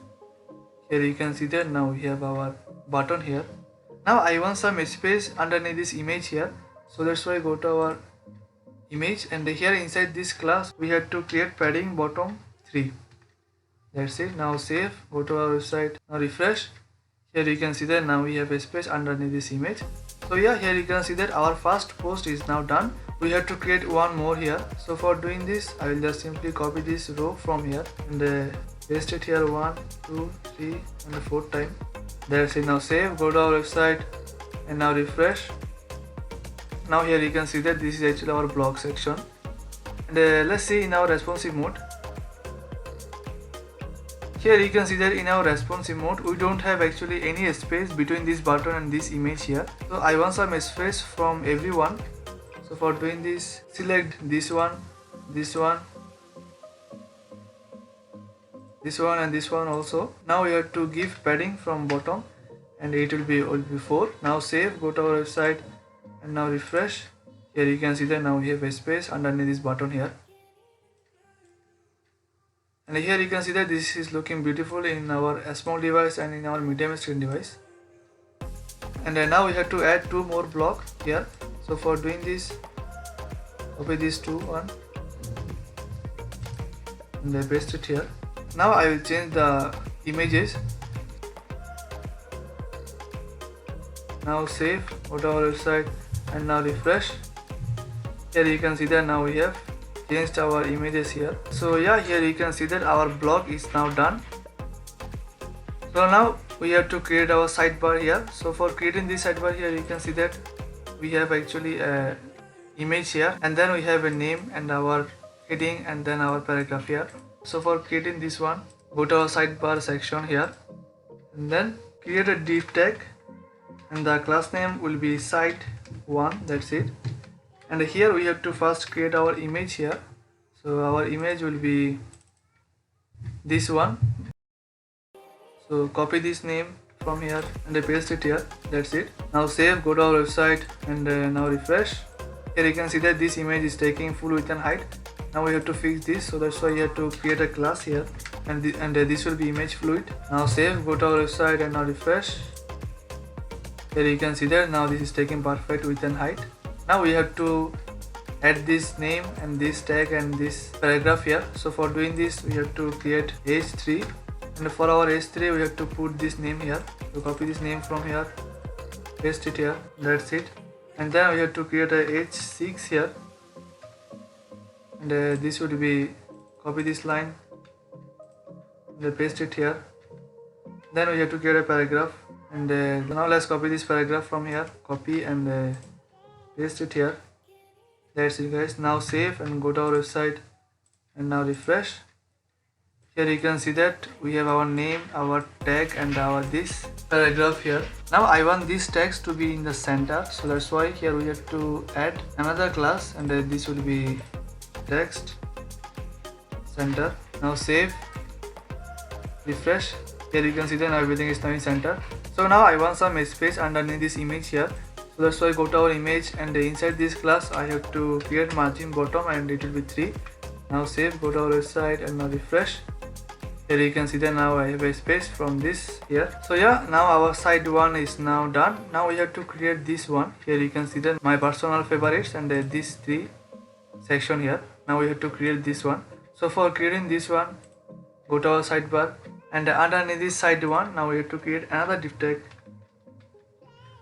Here you can see that now we have our button here. Now I want some space underneath this image here, so that's why I go to our image, and here inside this class we have to create padding bottom 3. That's it. Now save, go to our website, now refresh. Here you can see that now we have a space underneath this image. So yeah, here you can see that our first post is now done. We have to create one more here. So for doing this, I will just simply copy this row from here and paste it here 1, 2, 3 and the 4th time. That's it. Now save, go to our website, and now refresh. Now here you can see that this is actually our blog section. And let's see in our responsive mode. here you can see that in our responsive mode we don't have actually any space between this button and this image here. So I want some space from everyone. So for doing this, select this one, this one, this one and this one also. Now we have to give padding from bottom and it will be 4. Now save, go to our website and now refresh. Here you can see that now we have a space underneath this button here. And here you can see that this is looking beautiful in our small device and in our medium screen device. And now we have to add 2 more blocks here. So for doing this, copy these 2 one and I paste it here. Now I will change the images. Now save, go to our website and now refresh. Here you can see that now we have changed our images here. So yeah, here you can see that our blog is now done. So now we have to create our sidebar here. So for creating this sidebar here, you can see that we have actually a image here and then we have a name and our heading and then our paragraph here. So for creating this one, go to our sidebar section here and then create a div tag and the class name will be site1, that's it. And here we have to first create our image here. So our image will be this one. So copy this name from here and paste it here, that's it. Now save, go to our website and now refresh. Here you can see that this image is taking full width and height. Now we have to fix this, so that's why you have to create a class here and this will be image fluid. Now save, go to our website and now refresh. Here you can see that now this is taking perfect width and height. Now we have to add this name and this tag and this paragraph here. So for doing this we have to create h3 and for our h3 we have to put this name here. So copy this name from here, paste it here, that's it. And then we have to create a h6 here and this would be, copy this line and paste it here. Then we have to create a paragraph and now let's copy this paragraph from here, copy and paste it here, that's it guys. Now save and go to our website and now refresh. Here you can see that we have our name, our tag and our this paragraph here. Now I want these tags to be in the center, so that's why here we have to add another class and this will be text center. Now save, refresh. Here you can see that now everything is now in center. So now I want some space underneath this image here. So that's why I go to our image and inside this class I have to create margin bottom and it will be 3. Now save, go to our website and now refresh. Here you can see that now I have a space from this here. So yeah, now our side 1 is now done. Now we have to create this one. Here you can see that my personal favorites and this 3 section here. Now we have to create this one. So for creating this one, go to our sidebar and underneath this side 1 now we have to create another div tag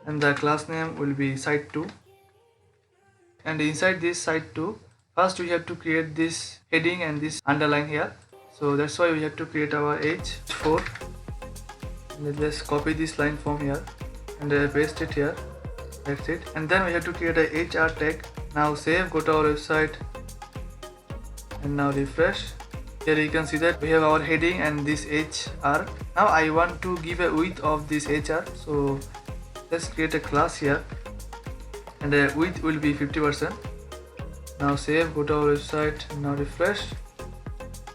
and the class name will be site2. And inside this site2, first we have to create this heading and this underline here. So that's why we have to create our h4 and just copy this line from here and paste it here, that's it. And then we have to create a hr tag. Now save, go to our website and now refresh. Here you can see that we have our heading and this hr. Now I want to give a width of this hr, so let's create a class here and the width will be 50%. Now save, go to our website and now refresh.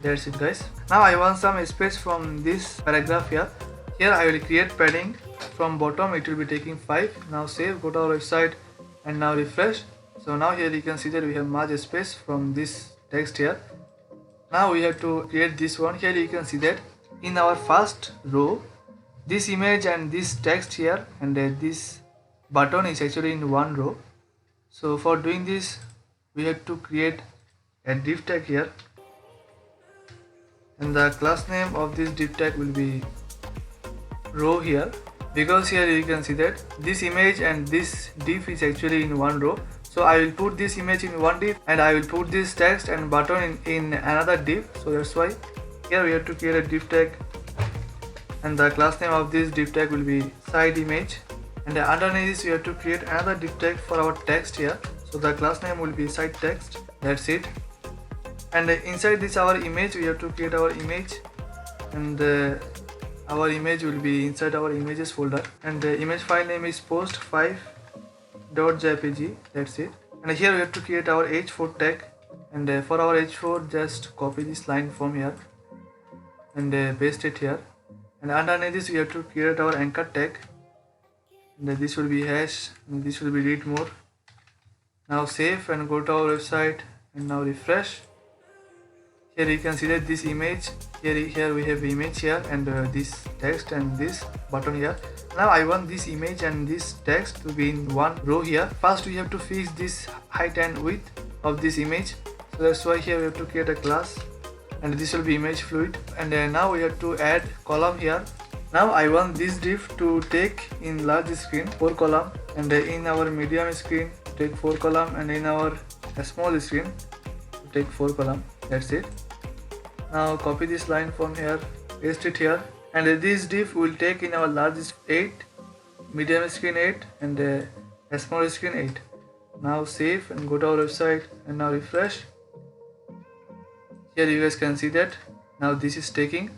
That's it guys. Now I want some space from this paragraph here. Here I will create padding from bottom, it will be taking 5. Now save, go to our website and now refresh. So now here you can see that we have much space from this text here. Now we have to create this one. Here you can see that in our first row this image and this text here and this button is actually in one row. So for doing this we have to create a div tag here and the class name of this div tag will be row here, because here you can see that this image and this div is actually in one row. So I will put this image in one div and I will put this text and button in another div. So that's why here we have to create a div tag and the class name of this div tag will be side image and underneath this we have to create another div tag for our text here. So the class name will be side text, that's it. And inside this our image we have to create our image and our image will be inside our images folder, and the image file name is post5.jpg. That's it. And here we have to create our h4 tag, and for our h4 just copy this line from here and paste it here, and underneath this we have to create our anchor tag, and this will be hash, and this will be read more. Now save and go to our website, and now refresh. Here you can see that this image, here we have image here, and this text and this button here. Now I want this image and this text to be in one row here. First we have to fix this height and width of this image, so that's why here we have to create a class, and this will be image fluid. And now we have to add column here. Now I want this div to take in large screen 4 column, and in our medium screen take 4 column, and in our small screen take 4 column. That's it. Now copy this line from here, paste it here, and this div will take in our large 8, medium screen 8, and small screen 8. Now save and go to our website, and now refresh. Here you guys can see that now this is taking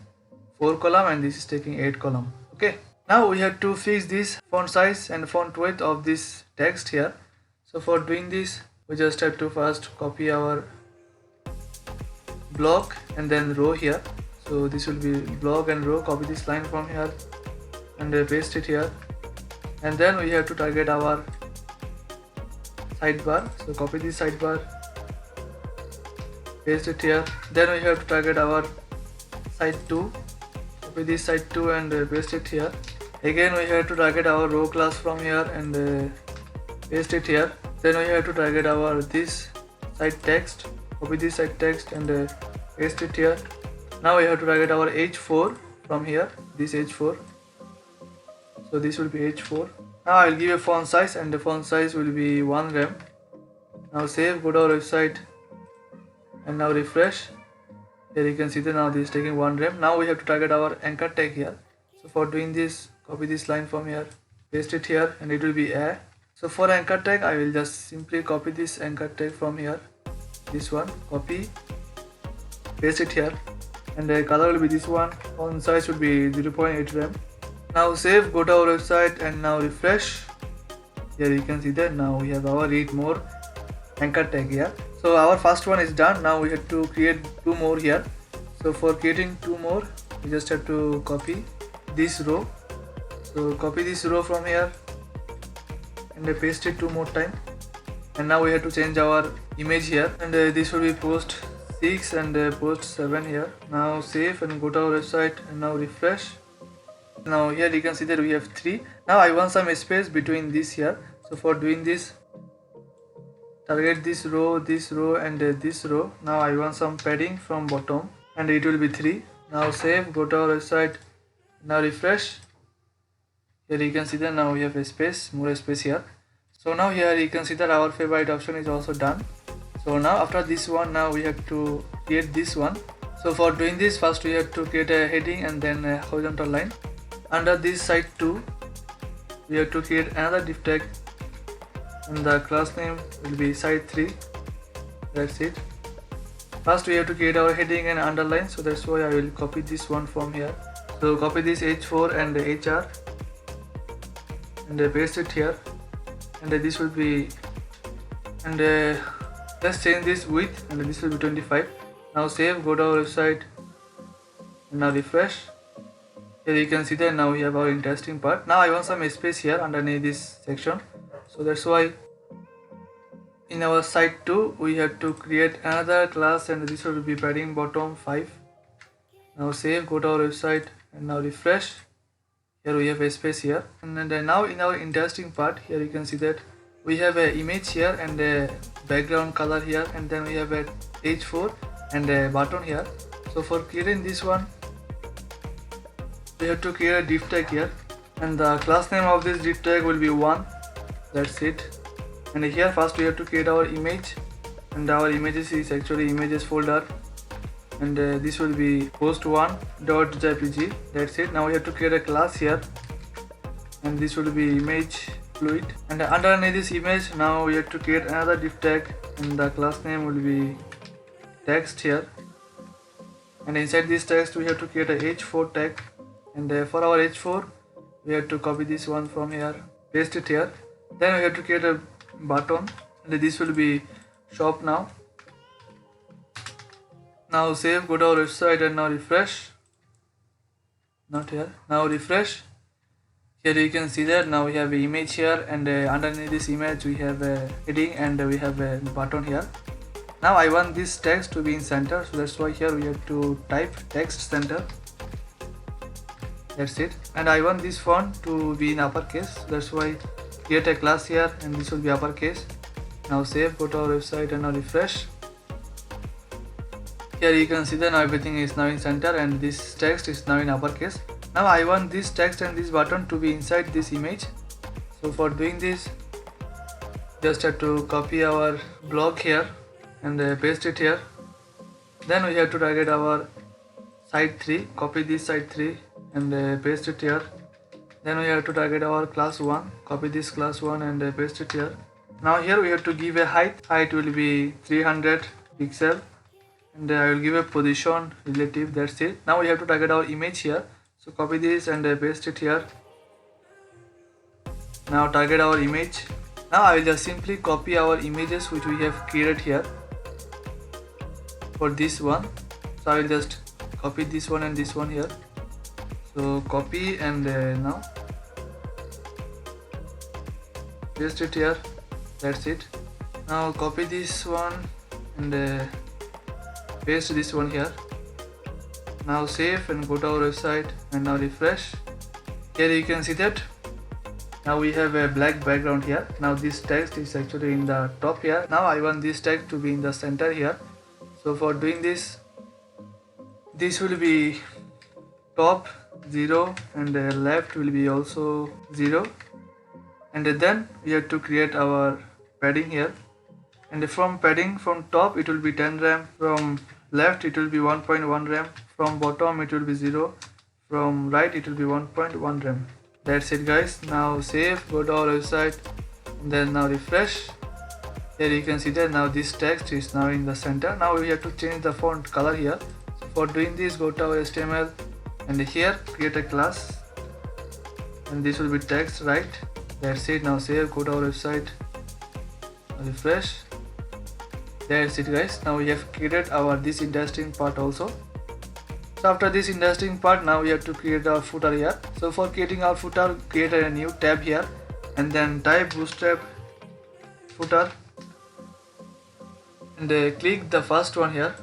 4 column and this is taking 8 column. Okay, now we have to fix this font size and font weight of this text here. So for doing this, we just have to first copy our block and then row here. So this will be block and row. Copy this line from here and paste it here, and then we have to target our sidebar. So copy this sidebar, paste it here. Then we have to target our side 2. Copy this side 2 and paste it here. Again we have to target our row class from here and paste it here. Then we have to target our this side text. Copy this side text and paste it here. Now we have to target our h4 from here, this h4. So this will be h4. Now I will give a font size, and the font size will be 1 rem. Now save, go to our website, and now refresh. Here you can see that now this is taking 1 rem. Now we have to target our anchor tag here. So for doing this, copy this line from here, paste it here, and it will be a. So for anchor tag, I will just simply copy this anchor tag from here, this one, copy, paste it here, and the color will be this one. Font size will be 0.8 rem. Now save, go to our website, and now refresh. Here you can see that now we have our read more anchor tag here. So our first one is done. Now we have to create 2 more here. So for creating 2 more, we just have to copy this row. So copy this row from here and paste it 2 more time. And now we have to change our image here, and this will be post 6 and post 7 here. Now save and go to our website, and now refresh. Now here you can see that we have 3. Now I want some space between this here. So for doing this, target this row, and this row. Now I want some padding from bottom, and it will be 3. Now save, go to our website, now refresh. Here you can see that now we have a space, more space here. So now here you can see that our favorite option is also done. So now after this one, now we have to create this one. So for doing this, first we have to create a heading and then a horizontal line. Under this side 2, we have to create another div tag, and the class name will be side 3. That's it. First we have to create our heading and underline, so that's why I will copy this one from here. So copy this h4 and hr and paste it here, and this will be, and let's change this width, and this will be 25. Now save, go to our website, and now refresh. Here you can see that now we have our interesting part. Now I want some space here underneath this section, so that's why in our side 2 we have to create another class, and this will be padding bottom 5. Now save, go to our website, and now refresh. Here we have a space here, and then now in our interesting part, here you can see that we have an image here and a background color here, and then we have a h4 and a button here. So for creating this one, we have to create a div tag here, and the class name of this div tag will be 1. That's it. And here first we have to create our image, and our images is actually images folder, and this will be post1.jpg. That's it. Now we have to create a class here, and this will be image fluid, and underneath this image now we have to create another div tag, and the class name will be text here, and inside this text we have to create a h4 tag, and for our h4 we have to copy this one from here, paste it here. Then we have to create a button, and this will be shop now. Now save, go to our website and now refresh. Not here. Now refresh. Here you can see that now we have an image here, and underneath this image we have a heading and we have a button here. Now I want this text to be in center, so that's why here we have to type text center. That's it. And I want this font to be in uppercase, so that's why create a class here and this will be uppercase. Now save, go to our website and now refresh. Here you can see that now everything is now in center and this text is now in uppercase. Now I want this text and this button to be inside this image. So for doing this, just have to copy our block here and paste it here. Then we have to target our side 3, copy this side 3 and paste it here. Then we have to target our class 1, copy this class 1 and paste it here. Now here we have to give a height will be 300 pixel, and I will give a position relative. That's it. Now we have to target our image here, so copy this and paste it here. Now target our image. Now I will just simply copy our images which we have created here for this one. So I will just copy this one and this one here. So copy and now paste it here. That's it. Now copy this one and paste this one here. Now save and go to our website and now refresh. Here you can see that now we have a black background here. Now this text is actually in the top here. Now I want this text to be in the center here. So for doing this, this will be top 0 and left will be also 0, and then we have to create our padding here, and from padding from top it will be 10 RAM, from left it will be 1.1 RAM, from bottom it will be 0, from right it will be 1.1 RAM. That's it guys. Now save, go to our website and then now refresh. Here you can see that now this text is now in the center. Now we have to change the font color here. So for doing this, go to our HTML and here create a class, and this will be text, right? That's it. Now save, go to our website, refresh. That's it guys. Now we have created our this interesting part also. So after this interesting part, now we have to create our footer here. So for creating our footer, create a new tab here and then type Bootstrap footer and click the first one here.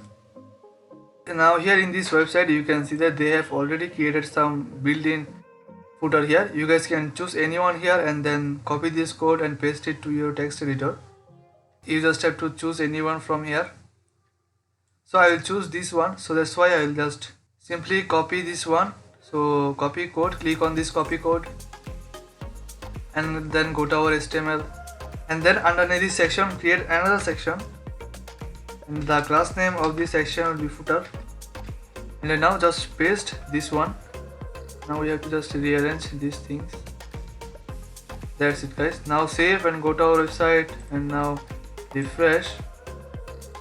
And now here in this website you can see that they have already created some built-in footer here. You guys can choose anyone here and then copy this code and paste it to your text editor. You just have to choose anyone from here. So I will choose this one, so that's why I will just simply copy this one. So copy code, click on this copy code and then go to our HTML, and then underneath this section create another section, and the class name of this section will be footer, and then now just paste this one. Now we have to just rearrange these things. That's it guys. Now save and go to our website and now refresh.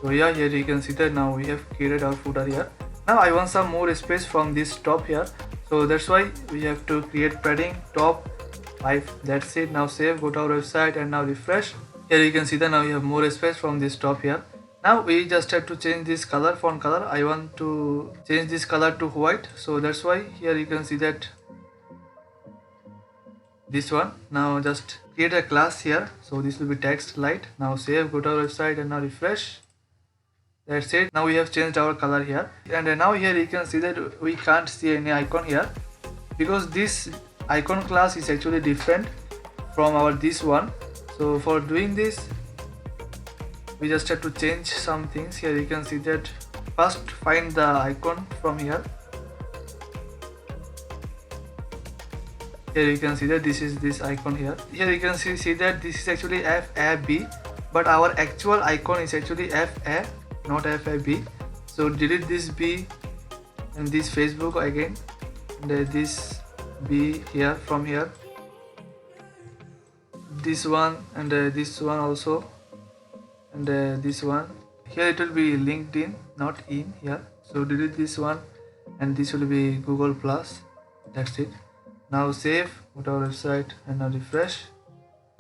So yeah, here you can see that now we have created our footer here. Now I want some more space from this top here, so that's why we have to create padding top 5. That's it. Now save, go to our website and now refresh. Here you can see that now we have more space from this top here. Now we just have to change this color, font color. I want to change this color to white, so that's why here you can see that this one. Now just create a class here, so this will be text light. Now save, go to our website and now refresh. That's it. Now we have changed our color here, and now here you can see that we can't see any icon here because this icon class is actually different from our this one. So for doing this, we just have to change some things. Here you can see that first find the icon from here. Here you can see that this is this icon here. Here you can see that this is actually FAB, but our actual icon is actually FA, not FAB. So delete this B and this Facebook again, and this B here from here, this one and this one also, and this one. Here it will be LinkedIn, not in here. So delete this one, and this will be Google Plus. That's it. Now save, go to our website and now refresh.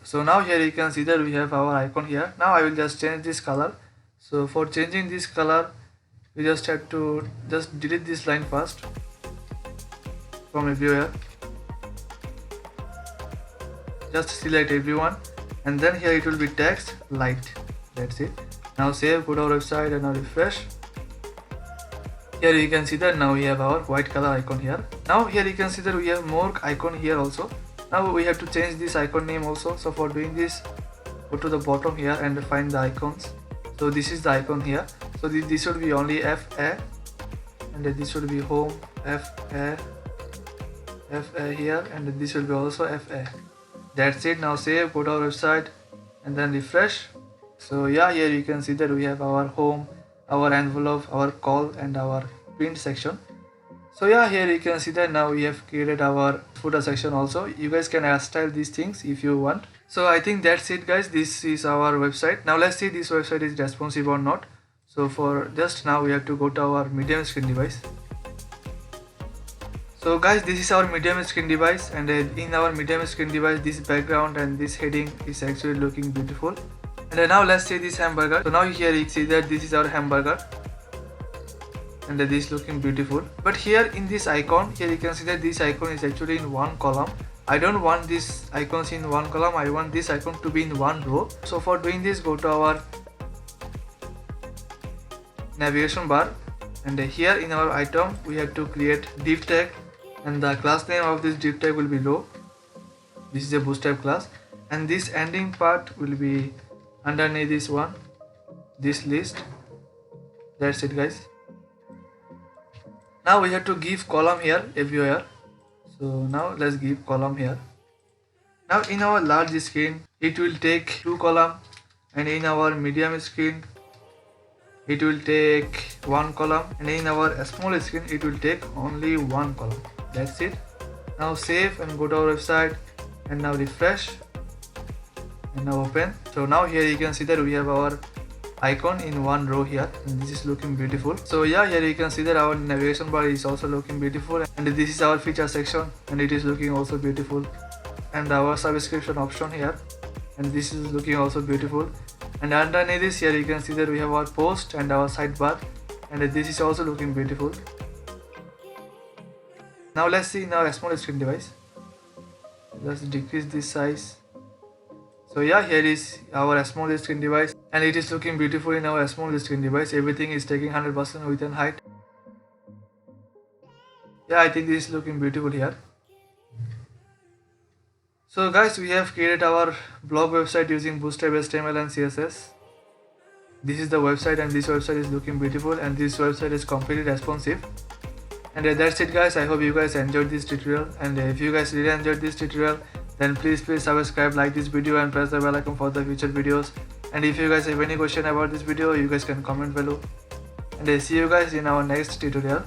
So now here you can see that we have our icon here. Now I will just change this color. So for changing this color, we just have to just delete this line first from everywhere. Just select everyone, and then here it will be text light. That's it. Now save, go to our website and now refresh. Here you can see that now we have our white color icon here. Now here you can see that we have more icon here also. Now we have to change this icon name also. So for doing this, go to the bottom here and find the icons. So this is the icon here. So this should be only FA, and this should be home FA here, and this will be also FA. That's it. Now save, go to our website and then refresh. So yeah, here you can see that we have our home, our envelope, our call and our print section. So yeah, here you can see that now we have created our footer section also. You guys can style these things if you want. So I think that's it guys. This is our website. Now let's see this website is responsive or not. So for just now we have to go to our medium screen device. So guys, this is our medium screen device, and in our medium screen device this background and this heading is actually looking beautiful. And now let's see this hamburger. So now here you see that this is our hamburger, and this is looking beautiful. But here in this icon, here you can see that this icon is actually in one column. I don't want these icons in one column, I want this icon to be in one row. So for doing this, go to our navigation bar, and here in our item we have to create div tag, and the class name of this div tag will be row. This is a Bootstrap class, and this ending part will be underneath this one, this list. That's it guys. Now we have to give column here everywhere. So now let's give column here. Now in our large screen it will take 2 column, and in our medium screen it will take 1 column, and in our small screen it will take only 1 column. That's it. Now save and go to our website and now refresh and now open. So now here you can see that we have our icon in one row here, and this is looking beautiful. So yeah, here you can see that our navigation bar is also looking beautiful, and this is our feature section and it is looking also beautiful, and our subscription option here, and this is looking also beautiful. And underneath this, here you can see that we have our post and our sidebar, and this is also looking beautiful. Now let's see in our small screen device. Let's decrease this size. So yeah, here is our small screen device, and it is looking beautiful in our small screen device. Everything is taking 100% width and height. Yeah, I think this is looking beautiful here. So guys, we have created our blog website using Bootstrap HTML and CSS. This is the website, and this website is looking beautiful, and this website is completely responsive. And that's it guys. I hope you guys enjoyed this tutorial, and if you guys really enjoyed this tutorial, then please subscribe, like this video and press the bell icon for the future videos. And if you guys have any question about this video, you guys can comment below, and I see you guys in our next tutorial.